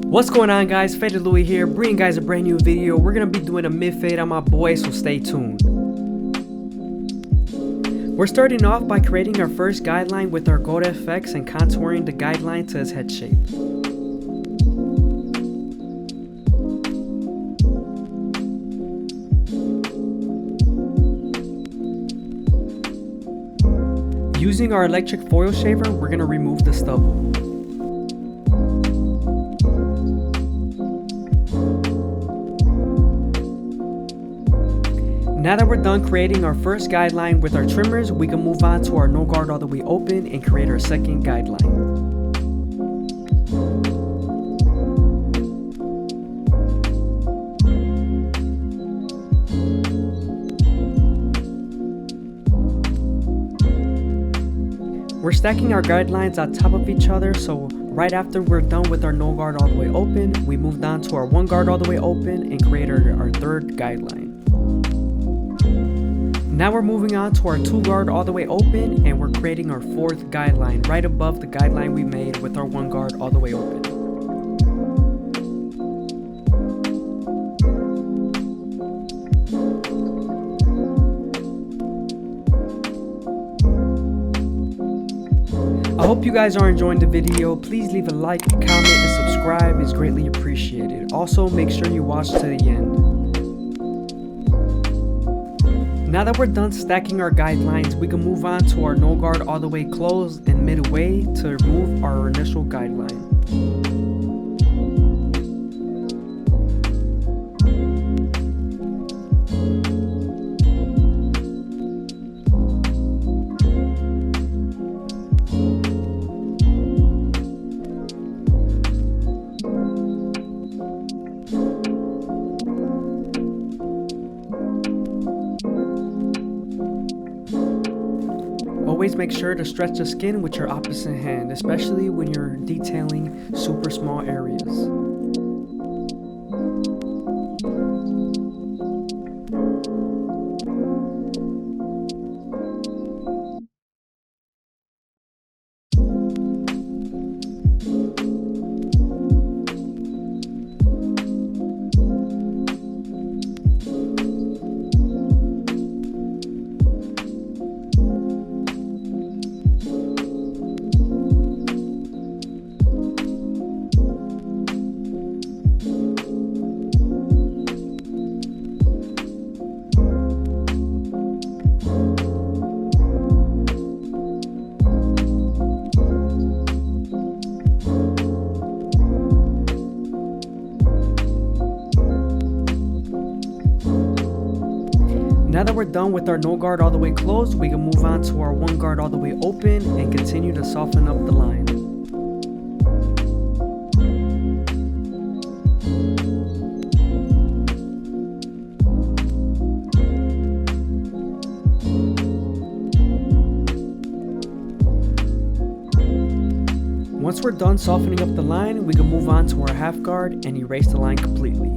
What's going on, guys? FadeitLuie here, bringing guys a brand new video. We're gonna be doing a mid-fade on my boy, so stay tuned. We're starting off by creating our first guideline with our gold FX and contouring the guideline to his head shape. Using our electric foil shaver, we're gonna remove the stubble. Now that we're done creating our first guideline with our trimmers, we can move on to our no guard all the way open and create our second guideline. We're stacking our guidelines on top of each other, so right after we're done with our no guard all the way open, we moved on to our one guard all the way open and create our third guideline. Now we're moving on to our two guard all the way open, and we're creating our fourth guideline right above the guideline we made with our one guard all the way open. I hope you guys are enjoying the video. Please leave a like, comment, and subscribe. It's greatly appreciated. Also, make sure you watch to the end. Now that we're done stacking our guidelines, we can move on to our no guard all the way closed and midway to remove our initial guideline. Always make sure to stretch the skin with your opposite hand, especially when you're detailing super small areas. Now that we're done with our no guard all the way closed, we can move on to our one guard all the way open and continue to soften up the line. Once we're done softening up the line, we can move on to our half guard and erase the line completely.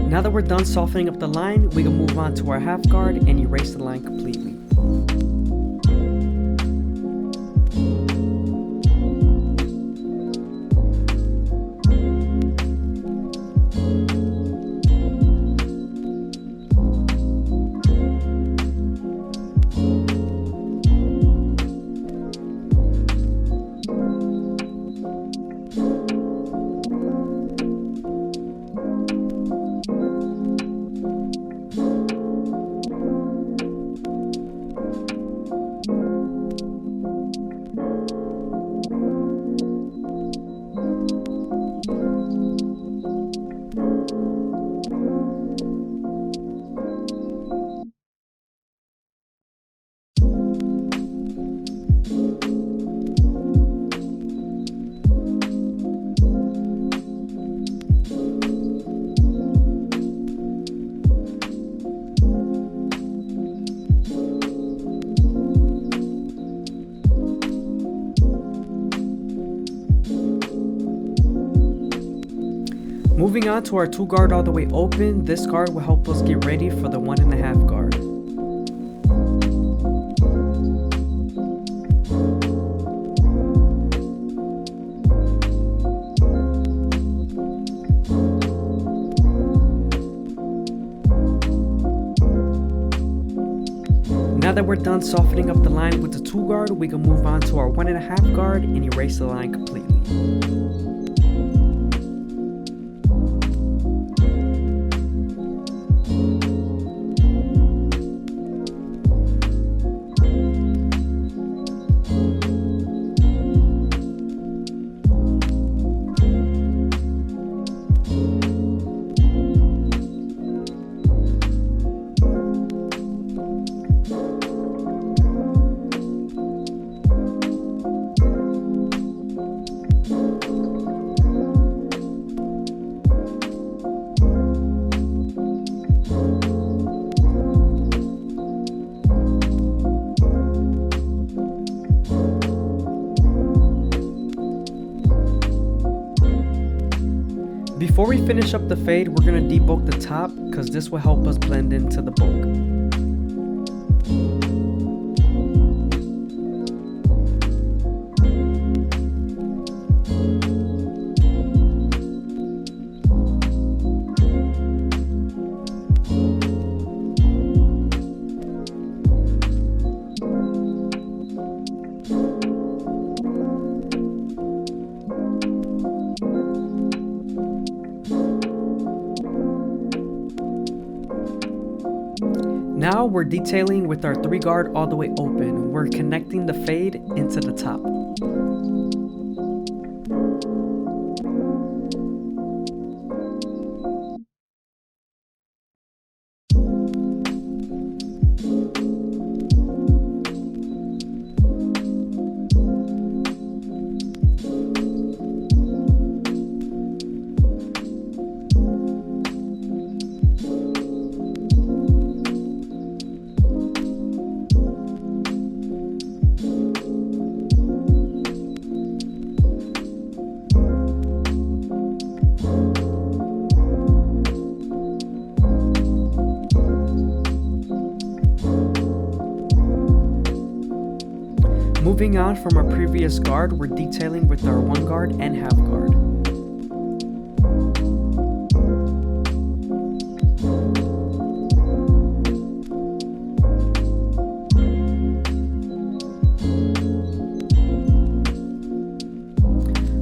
Now that we're done softening up the line, we can move on to our half guard and erase the line completely. Moving on to our 2 guard all the way open, this guard will help us get ready for the 1.5 guard. Now that we're done softening up the line with the 2 guard, we can move on to our 1.5 guard and erase the line completely. Before we finish up the fade, we're going to debulk the top because this will help us blend into the bulk. Now we're detailing with our 3 guard all the way open. We're connecting the fade into the top. Moving on from our previous guard, we're detailing with our 1 guard and half guard.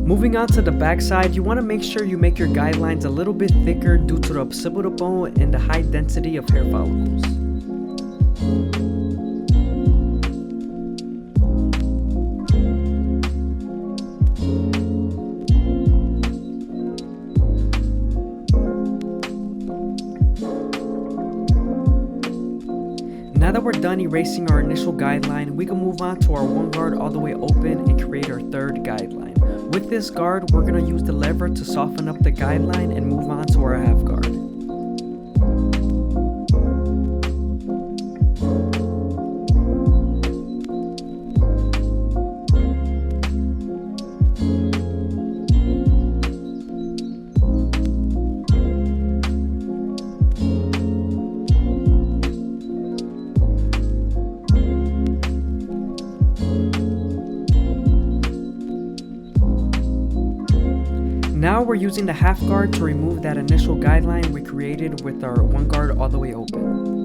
Moving on to the back side, you want to make sure you make your guidelines a little bit thicker due to the occipital bone and the high density of hair follicles. Now that we're done erasing our initial guideline, we can move on to our 1 guard all the way open and create our 3rd guideline. With this guard, we're going to use the lever to soften up the guideline and move on to our half guard. Now we're using the half guard to remove that initial guideline we created with our 1 guard all the way open.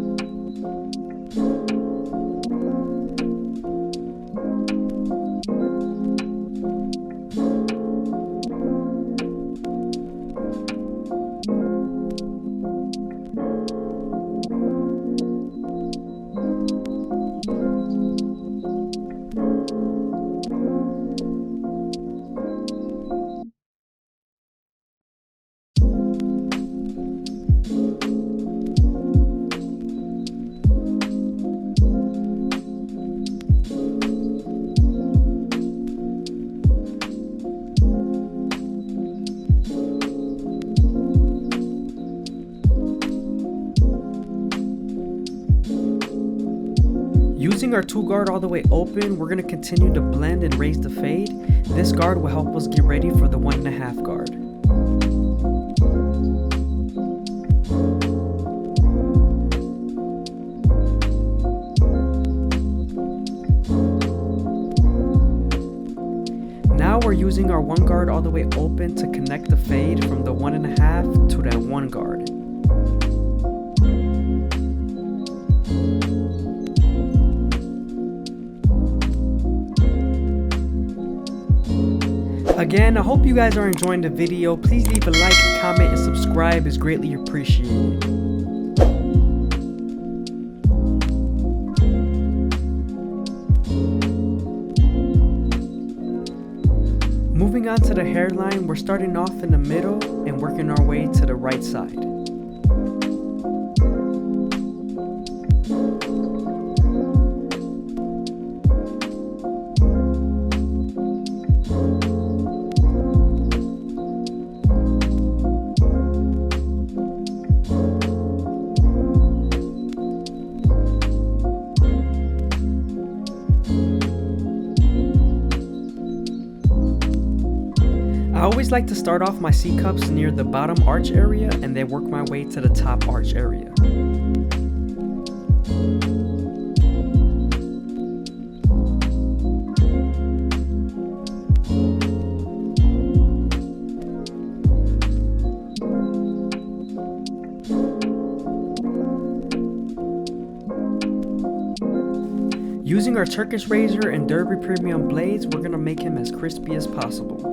Using our 2 guard all the way open, we're going to continue to blend and raise the fade. This guard will help us get ready for the 1.5 guard. using our 1 guard all the way open to connect the fade from the 1.5 to that 1 guard. Again, I hope you guys are enjoying the video. Please leave a like, comment, and subscribe is greatly appreciated. Moving on to the hairline, we're starting off in the middle and working our way to the right side. I always like to start off my C-cups near the bottom arch area and then work my way to the top arch area. Using our Turkish razor and Derby premium blades, we're gonna make him as crispy as possible.